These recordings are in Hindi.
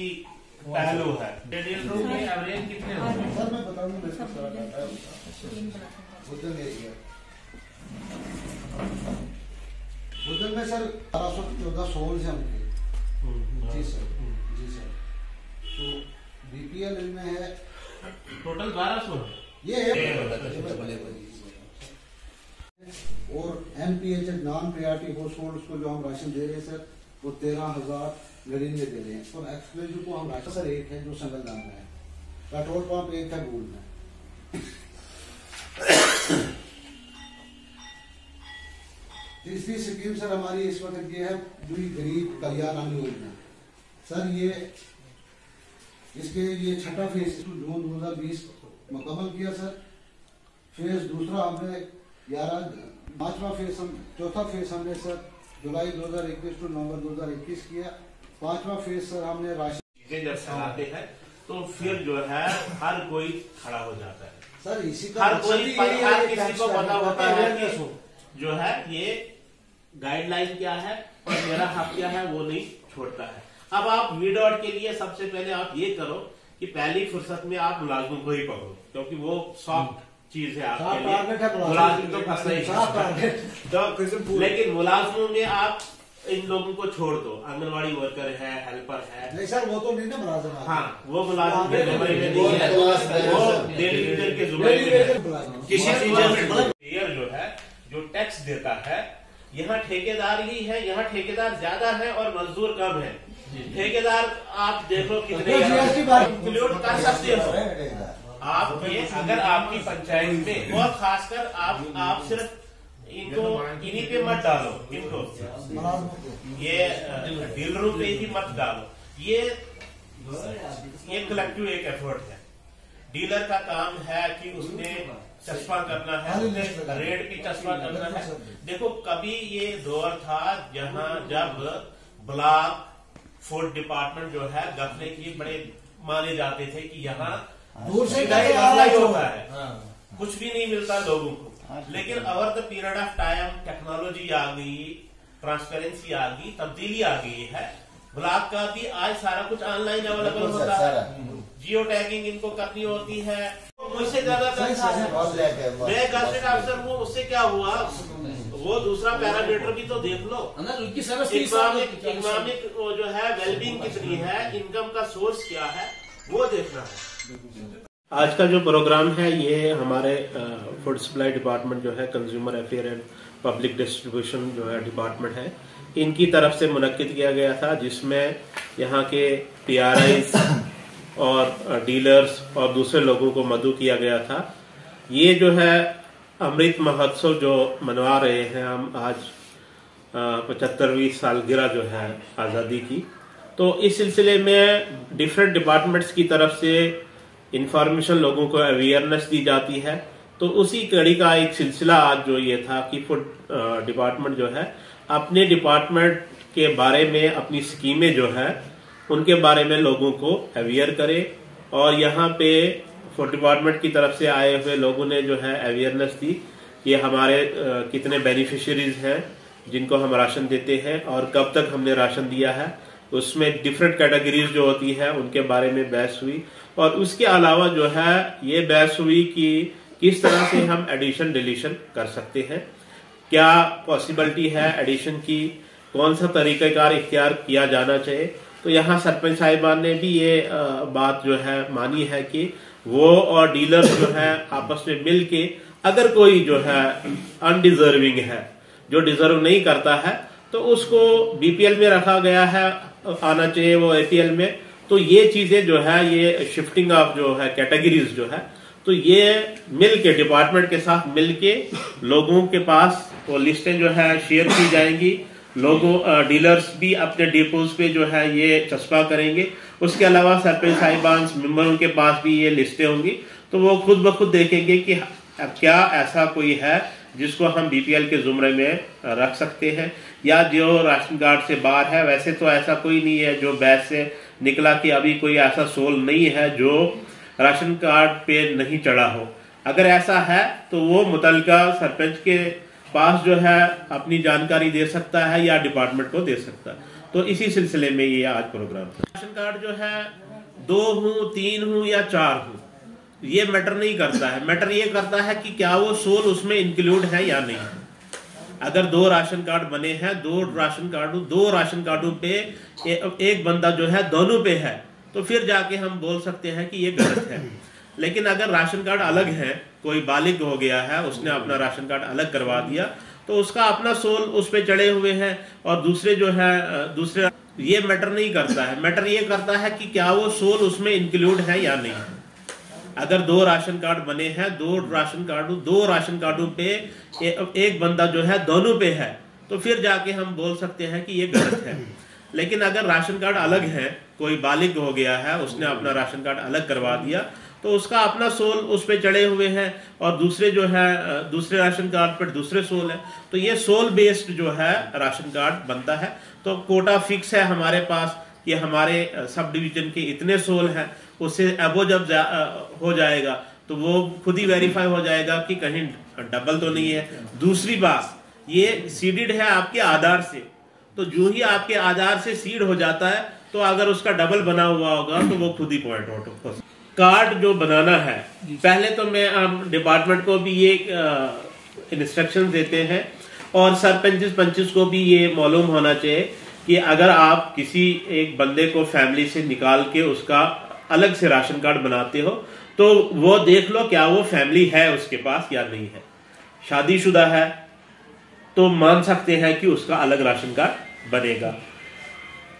की पहलू है। रूम में एवरेज कितने होंगे? सर मैं बता दूं, बुधन में सर 1214 सोल्स हैं उनके। जी सर, जी सर। तो बीपीएल इनमें है टोटल 1200 ये है। और MPH non priority house holds को जो हम राशन दे रहे हैं सर, वो 13,099 दे रहे हैं। और एक्सक्लूसिव को हम राशन सर एक है जो संगलदान में है, पेट्रोल पंप एक है गोल्ड में। तीसरी स्कीम सर हमारी इस वक्त ये है पूरी गरीब कल्याण योजना सर। ये इसके ये छठा फेज जून 2020 मुकम्मल किया सर। फेज दूसरा हमने 5वां फेज चौथा फेज हमने सर जुलाई 2021 टू नवंबर 2021 किया। 5वां फेज सर हमने राशन चीजें जब चलाते हैं तो फिर जो है हर कोई खड़ा हो जाता है सर। इसी का हर कोई हर किसी को पता होता है कि जो है ये गाइडलाइन क्या है और मेरा हक क्या है वो नहीं छोड़ता है। अब आप वीडॉट के लिए सबसे पहले आप ये करो कि पहली फुर्सत में आप मुलाजिमों को ही पकड़ो, क्योंकि वो सॉफ्ट चीज है आपके लिए। मुलाजिम तो फंसना ही तो, लेकिन मुलाजिमों में आप इन लोगों को छोड़ दो। आंगनवाड़ी वर्कर है, हेल्पर है। नहीं सर वो तो नहीं ना मुलाजिम। हाँ वो मुलाजिम के जुम्मे में नहीं है, वो डेली वेजर के जुम्मे में है। किसी चीज जो है जो टैक्स देता है, यहाँ ठेकेदार ही है, यहाँ ठेकेदार ज्यादा है और मजदूर कम है। ठेकेदार आप देखो कितने इंक्लूड कर सकते हो आप ये, अगर आपकी पंचायत में, और खासकर आप सिर्फ इनको इन्हीं पे मत डालो, इनको ये डीलरों पे ही मत डालो। ये कलेक्टिव एक एफर्ट है। डीलर का काम है कि उसने चश्मा करना है, रेट की चश्मा करना है। देखो कभी ये दौर था जब ब्लॉक फूड डिपार्टमेंट जो है गफले की बड़े माने जाते थे कि यहाँ दूर से होता है, कुछ भी नहीं मिलता लोगों को। लेकिन over the period of time technology आ गई, ट्रांसपेरेंसी आ गई, तब्दीली आ गई है। ब्लॉक का भी आज सारा कुछ ऑनलाइन अवेलेबल होता है। जियो टैगिंग इनको करनी होती है। मुझसे ज्यादा मैं गवर्नमेंट अफसर हूँ, उससे क्या हुआ, वो दूसरा पैरामीटर भी तो देख लो। इकोनॉमिक जो है वेलबींग कितनी है, इनकम का सोर्स क्या है, वो देखना है। आज का जो प्रोग्राम है ये हमारे फूड सप्लाई डिपार्टमेंट जो है, consumer affair and public distribution जो है डिपार्टमेंट है, इनकी तरफ से मुनक्किद किया गया था, जिसमें यहाँ के PRIs और डीलर्स और दूसरे लोगों को मदऊ किया गया था। ये जो है अमृत महोत्सव जो मनवा रहे हैं हम आज, 75वीं सालगिरह जो है आज़ादी की, तो इस सिलसिले में डिफरेंट डिपार्टमेंट्स की तरफ से इंफॉर्मेशन लोगों को अवेयरनेस दी जाती है। तो उसी कड़ी का एक सिलसिला आज जो ये था कि फूड डिपार्टमेंट जो है अपने डिपार्टमेंट के बारे में, अपनी स्कीमें जो है उनके बारे में लोगों को अवेयर करे। और यहाँ पे फूड डिपार्टमेंट की तरफ से आए हुए लोगों ने जो है अवेयरनेस दी कि हमारे कितने बेनिफिशियरीज हैं जिनको हम राशन देते हैं और कब तक हमने राशन दिया है। उसमें डिफरेंट कैटेगरीज जो होती है उनके बारे में बहस हुई। और उसके अलावा जो है ये बहस हुई कि किस तरह से हम एडिशन डिलीशन कर सकते हैं, क्या पॉसिबिलिटी है एडिशन की, कौन सा तरीक़ाकार इख्तियार किया जाना चाहिए। तो यहाँ सरपंच साहिबान ने भी ये बात जो है मानी है कि वो और डीलर जो है आपस में मिल के, अगर कोई जो है अनडिजर्विंग है, जो डिजर्व नहीं करता है, तो उसको BPL में रखा गया है, आना चाहिए वो APL में। तो ये चीजें जो है, ये शिफ्टिंग ऑफ जो है कैटेगरीज जो है, तो ये मिल के डिपार्टमेंट के साथ मिल के लोगों के पास वो लिस्टें जो है शेयर की जाएंगी। लोगों डीलर्स भी अपने डिपोज पे जो है ये चस्पा करेंगे। उसके अलावा सरपंच साहिबान मेंबरों के पास भी ये लिस्टें होंगी, तो वो खुद ब खुद देखेंगे कि क्या ऐसा कोई है जिसको हम BPL के जुमरे में रख सकते हैं, या जो राशन कार्ड से बाहर है। वैसे तो ऐसा कोई नहीं है जो बैच से निकला कि अभी कोई ऐसा सोल नहीं है जो राशन कार्ड पे नहीं चढ़ा हो। अगर ऐसा है तो वो मुतल्लिका सरपंच के पास जो है अपनी जानकारी दे सकता है या डिपार्टमेंट को दे सकता है। तो इसी सिलसिले में ये आज प्रोग्राम था। राशन कार्ड जो है 2 हूँ, 3 हूँ या 4 हूँ, ये मैटर नहीं करता है। मैटर ये करता है कि क्या वो सोल उसमें इंक्लूड है या नहीं। अगर 2 राशन कार्ड बने हैं, 2 राशन कार्डों पे एक बंदा जो है दोनों पे है, तो फिर जाके हम बोल सकते हैं कि ये गलत है। लेकिन अगर राशन कार्ड अलग है, कोई बालिग हो गया है, उसने अपना राशन कार्ड अलग करवा दिया, तो उसका अपना सोल उस पे चढ़े हुए हैं, और दूसरे जो है दूसरे, ये मैटर नहीं करता है। मैटर ये करता है कि क्या वो सोल उसमें इंक्लूड है या नहीं। अगर 2 राशन कार्ड बने हैं, 2 राशन कार्डों पे एक बंदा जो है दोनों पे है, तो फिर जाके हम बोल सकते हैं कि ये गलत है। लेकिन अगर राशन कार्ड अलग है, कोई बालिग हो गया है, उसने अपना राशन कार्ड अलग करवा दिया, तो उसका अपना सोल उस पे चढ़े हुए हैं, और दूसरे जो है दूसरे राशन कार्ड पर दूसरे सोल है, तो ये सोल बेस्ड जो है राशन कार्ड बनता है। तो कोटा फिक्स है हमारे पास कि हमारे सब डिवीजन के इतने सोल हैं, उससे अबो जब हो जाएगा तो वो खुद ही वेरीफाई हो जाएगा कि कहीं डबल तो नहीं है। दूसरी बात, ये सीडेड है आपके आधार से, तो जो ही आपके आधार से सीड हो जाता है, तो अगर उसका डबल बना हुआ होगा तो वो खुद ही पॉइंट आउट हो। कार्ड जो बनाना है, पहले तो मैं डिपार्टमेंट को भी ये इंस्ट्रक्शन देते हैं, और सरपंच को भी ये मालूम होना चाहिए कि अगर आप किसी एक बंदे को फैमिली से निकाल के उसका अलग से राशन कार्ड बनाते हो, तो वो देख लो क्या वो फैमिली है उसके पास या नहीं है। शादीशुदा है तो मान सकते हैं कि उसका अलग राशन कार्ड बनेगा।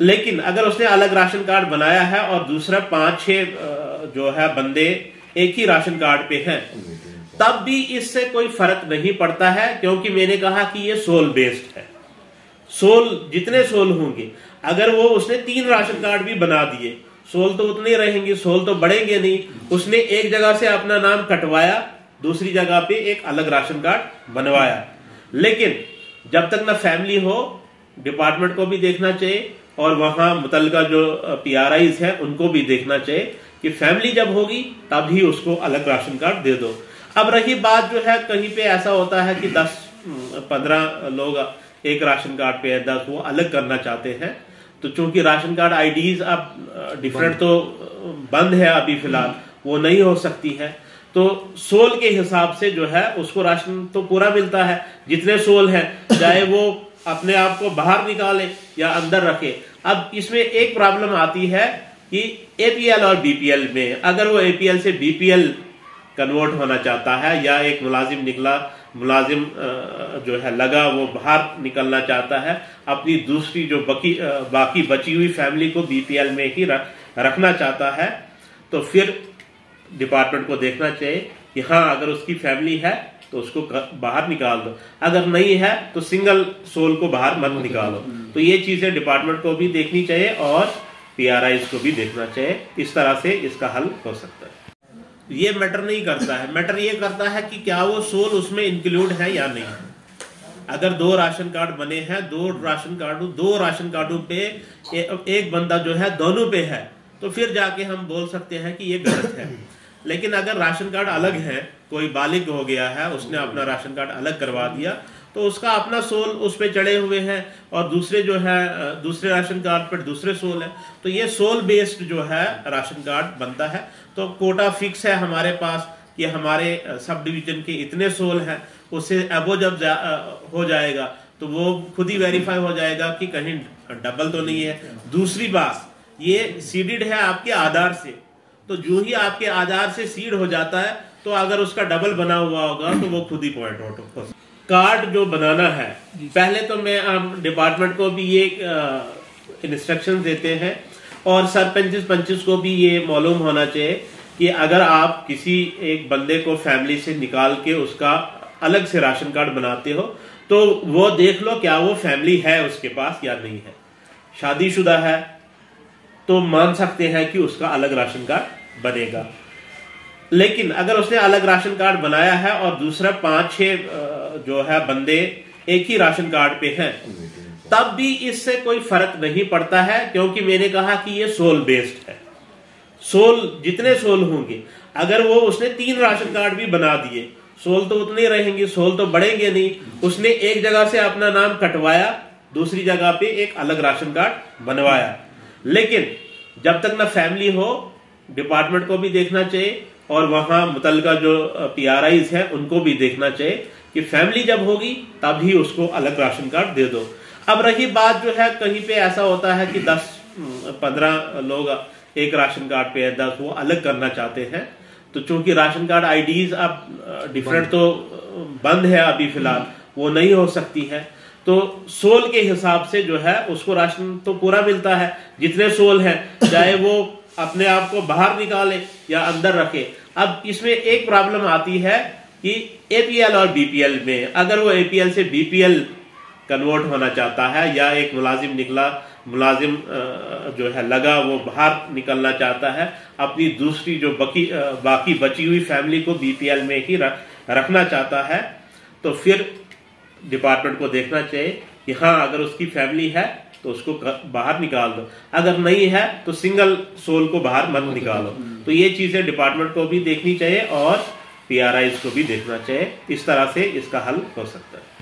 लेकिन अगर उसने अलग राशन कार्ड बनाया है और दूसरा 5-6 जो है बंदे एक ही राशन कार्ड पे हैं, तब भी इससे कोई फर्क नहीं पड़ता है, क्योंकि मैंने कहा कि ये सोल बेस्ड है। सोल जितने सोल होंगे, अगर वो उसने 3 राशन कार्ड भी बना दिए, सोल तो उतने रहेंगे, सोल तो बढ़ेंगे नहीं। उसने एक जगह से अपना नाम कटवाया, दूसरी जगह पे एक अलग राशन कार्ड बनवाया, लेकिन जब तक ना फैमिली हो, डिपार्टमेंट को भी देखना चाहिए और वहां मुतलका जो PRIs है उनको भी देखना चाहिए कि फैमिली जब होगी तभी उसको अलग राशन कार्ड दे दो। अब रही बात जो है, कहीं पे ऐसा होता है कि 10-15 लोग एक राशन कार्ड पे है, 10 वो अलग करना चाहते हैं, तो चूंकि राशन कार्ड IDs अब डिफरेंट तो बंद है अभी फिलहाल, वो नहीं हो सकती है, तो सोल के हिसाब से जो है उसको राशन तो पूरा मिलता है जितने सोल हैं, चाहे वो अपने आप को बाहर निकाले या अंदर रखे। अब इसमें एक प्रॉब्लम आती है कि APL और BPL में, अगर वो APL से BPL कन्वर्ट होना चाहता है, या एक मुलाजिम जो है लगा वो बाहर निकलना चाहता है, अपनी दूसरी जो बाकी बची हुई फैमिली को BPL में ही रखना चाहता है, तो फिर डिपार्टमेंट को देखना चाहिए कि हाँ, अगर उसकी फैमिली है तो उसको बाहर निकाल दो, अगर नहीं है तो सिंगल सोल को बाहर मत निकालो। तो ये चीजें डिपार्टमेंट को भी देखनी चाहिए और PRIs को भी देखना चाहिए। इस तरह से इसका हल हो सकता है। ये मैटर नहीं करता है। मैटर ये करता है कि क्या वो सोल उसमें इंक्लूड है या नहीं। अगर 2 राशन कार्ड बने हैं, 2 राशन कार्डों पे एक बंदा जो है दोनों पे है, तो फिर जाके हम बोल सकते हैं कि ये गलत है। लेकिन अगर राशन कार्ड अलग है, कोई बालिग हो गया है, उसने अपना राशन कार्ड अलग करवा दिया, तो उसका अपना सोल उस पे चढ़े हुए हैं, और दूसरे जो है दूसरे राशन कार्ड पर दूसरे सोल है, तो ये सोल बेस्ड जो है राशन कार्ड बनता है। तो कोटा फिक्स है हमारे पास कि हमारे सब डिवीजन के इतने सोल हैं, उससे अबो जब हो जाएगा तो वो खुद ही वेरीफाई हो जाएगा कि कहीं डबल तो नहीं है। दूसरी बात, ये सीडेड है आपके आधार से, तो जो ही आपके आधार से सीड हो जाता है, तो अगर उसका डबल बना हुआ होगा तो वो खुद ही पॉइंट आउट हो। कार्ड जो बनाना है, पहले तो मैं डिपार्टमेंट को भी ये इंस्ट्रक्शन देते हैं, और सरपंच को भी ये मालूम होना चाहिए कि अगर आप किसी एक बंदे को फैमिली से निकाल के उसका अलग से राशन कार्ड बनाते हो, तो वो देख लो क्या वो फैमिली है उसके पास या नहीं है। शादीशुदा है तो मान सकते हैं कि उसका अलग राशन कार्ड बनेगा। लेकिन अगर उसने अलग राशन कार्ड बनाया है और दूसरा 5-6 जो है बंदे एक ही राशन कार्ड पे हैं, तब भी इससे कोई फर्क नहीं पड़ता है, क्योंकि मैंने कहा कि ये सोल बेस्ड है। सोल जितने सोल होंगे, अगर वो उसने 3 राशन कार्ड भी बना दिए, सोल तो उतने रहेंगे, सोल तो बढ़ेंगे नहीं। उसने एक जगह से अपना नाम कटवाया, दूसरी जगह पे एक अलग राशन कार्ड बनवाया। लेकिन जब तक ना फैमिली हो, डिपार्टमेंट को भी देखना चाहिए और वहां मुतलका जो PRIs है उनको भी देखना चाहिए कि फैमिली जब होगी तभी उसको अलग राशन कार्ड दे दो। अब रही बात जो है, कहीं पे ऐसा होता है कि 10-15 लोग एक राशन कार्ड पे है, 10 वो अलग करना चाहते हैं, तो चूंकि राशन कार्ड IDs अब डिफरेंट तो बंद है अभी फिलहाल, वो नहीं हो सकती है, तो सोल के हिसाब से जो है उसको राशन तो पूरा मिलता है, जितने सोल हैं, चाहे वो अपने आप को बाहर निकाले या अंदर रखे। अब इसमें एक प्रॉब्लम आती है कि APL और BPL में, अगर वो APL से BPL कन्वर्ट होना चाहता है या एक मुलाजिम जो है लगा वो बाहर निकलना चाहता है, अपनी दूसरी जो बाकी बची हुई फैमिली को BPL में ही रखना चाहता है, तो फिर डिपार्टमेंट को देखना चाहिए कि हाँ, अगर उसकी फैमिली है तो उसको बाहर निकाल दो, अगर नहीं है तो सिंगल सोल को बाहर मत निकालो। तो ये चीजें डिपार्टमेंट को भी देखनी चाहिए और PRIs को भी देखना चाहिए। इस तरह से इसका हल हो सकता है।